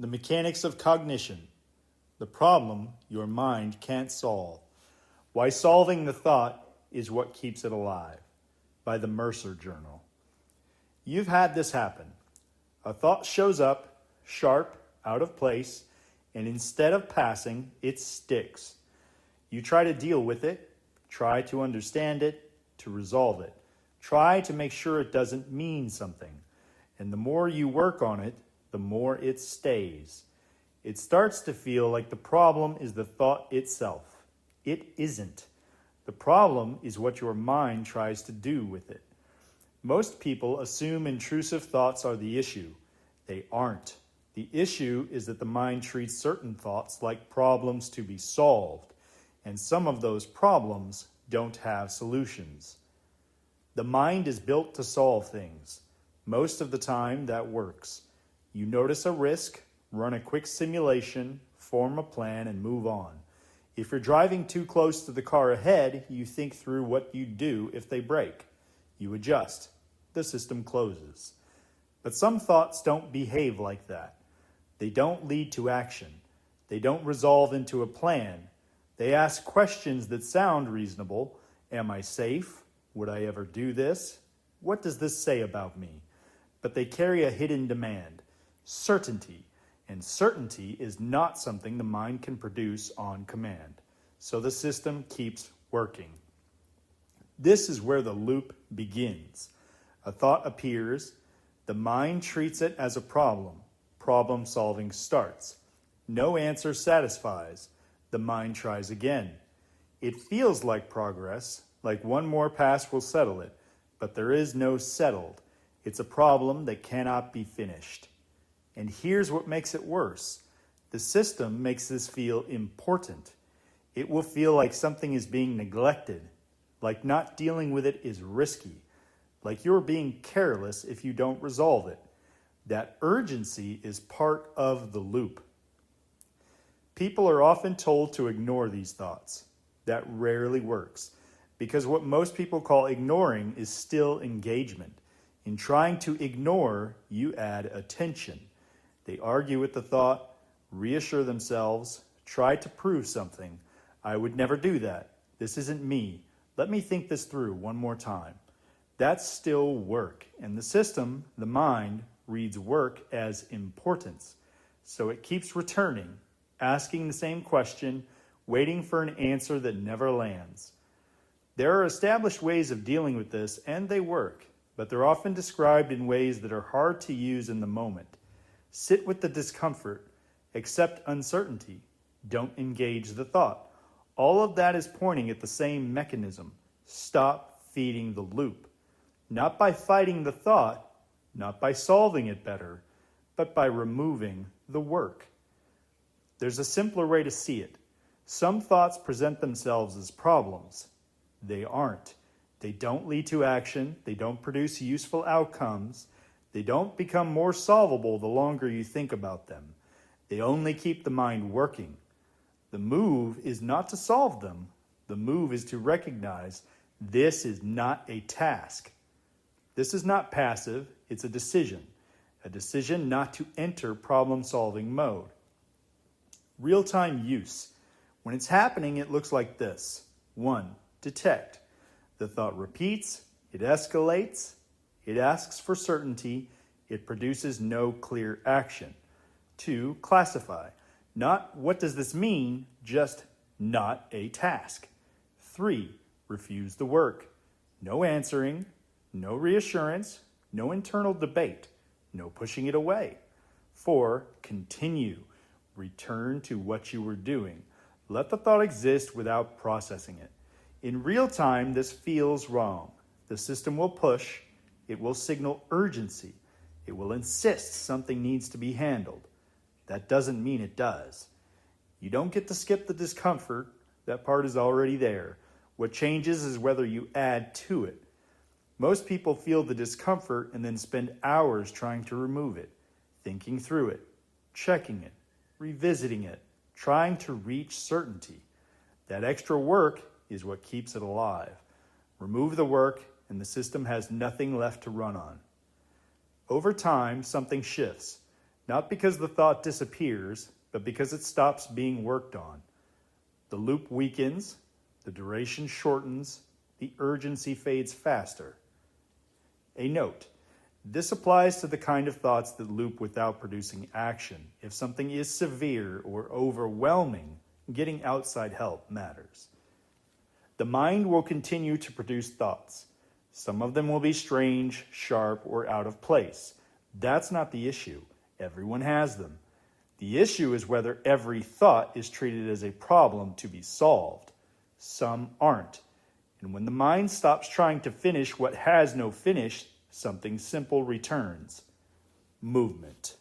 The mechanics of cognition. The problem your mind can't solve. Why solving the thought is what keeps it alive. By the Mercer Journal. You've had this happen. A thought shows up, sharp, out of place, and instead of passing, it sticks. You try to deal with it, try to understand it, to resolve it. Try to make sure it doesn't mean something. And the more you work on it, the more it stays. It starts to feel like the problem is the thought itself. It isn't. The problem is what your mind tries to do with it. Most people assume intrusive thoughts are the issue. They aren't. The issue is that the mind treats certain thoughts like problems to be solved, and some of those problems don't have solutions. The mind is built to solve things. Most of the time, that works. You notice a risk, run a quick simulation, form a plan, and move on. If you're driving too close to the car ahead, you think through what you'd do if they brake. You adjust. The system closes. But some thoughts don't behave like that. They don't lead to action. They don't resolve into a plan. They ask questions that sound reasonable. Am I safe? Would I ever do this? What does this say about me? But they carry a hidden demand, certainty. And certainty is not something the mind can produce on command. So the system keeps working. This is where the loop begins. A thought appears. The mind treats it as a problem. Problem solving starts. No answer satisfies. The mind tries again. It feels like progress, like one more pass will settle it. But there is no settled. It's a problem that cannot be finished. And here's what makes it worse. The system makes this feel important. It will feel like something is being neglected, like not dealing with it is risky, like you're being careless if you don't resolve it. That urgency is part of the loop. People are often told to ignore these thoughts. That rarely works, because what most people call ignoring is still engagement. In trying to ignore, you add attention. They argue with the thought, reassure themselves, try to prove something. I would never do that. This isn't me. Let me think this through one more time. That's still work, and the system, the mind, reads work as importance. So it keeps returning, asking the same question, waiting for an answer that never lands. There are established ways of dealing with this, and they work, but they're often described in ways that are hard to use in the moment. Sit with the discomfort, accept uncertainty, don't engage the thought. All of that is pointing at the same mechanism. Stop feeding the loop. Not by fighting the thought, not by solving it better, but by removing the work. There's a simpler way to see it. Some thoughts present themselves as problems. They aren't. They don't lead to action. They don't produce useful outcomes. They don't become more solvable the longer you think about them. They only keep the mind working. The move is not to solve them. The move is to recognize this is not a task. This is not passive. It's a decision not to enter problem-solving mode. Real-time use. When it's happening, it looks like this. 1. Detect. The thought repeats. It escalates. It asks for certainty. It produces no clear action. 2. Classify. Not what does this mean, just not a task. 3. Refuse the work. No answering, no reassurance, no internal debate, no pushing it away. 4. Continue. Return to what you were doing. Let the thought exist without processing it. In real time, this feels wrong. The system will push. It will signal urgency. It will insist something needs to be handled. That doesn't mean it does. You don't get to skip the discomfort. That part is already there. What changes is whether you add to it. Most people feel the discomfort and then spend hours trying to remove it, thinking through it, checking it, revisiting it, trying to reach certainty. That extra work is what keeps it alive. Remove the work, and the system has nothing left to run on. Over time, something shifts. Not because the thought disappears, but because it stops being worked on. The loop weakens, the duration shortens, the urgency fades faster. A note: this applies to the kind of thoughts that loop without producing action. If something is severe or overwhelming, getting outside help matters. The mind will continue to produce thoughts. Some of them will be strange, sharp, or out of place. That's not the issue. Everyone has them. The issue is whether every thought is treated as a problem to be solved. Some aren't. And when the mind stops trying to finish what has no finish, something simple returns: movement.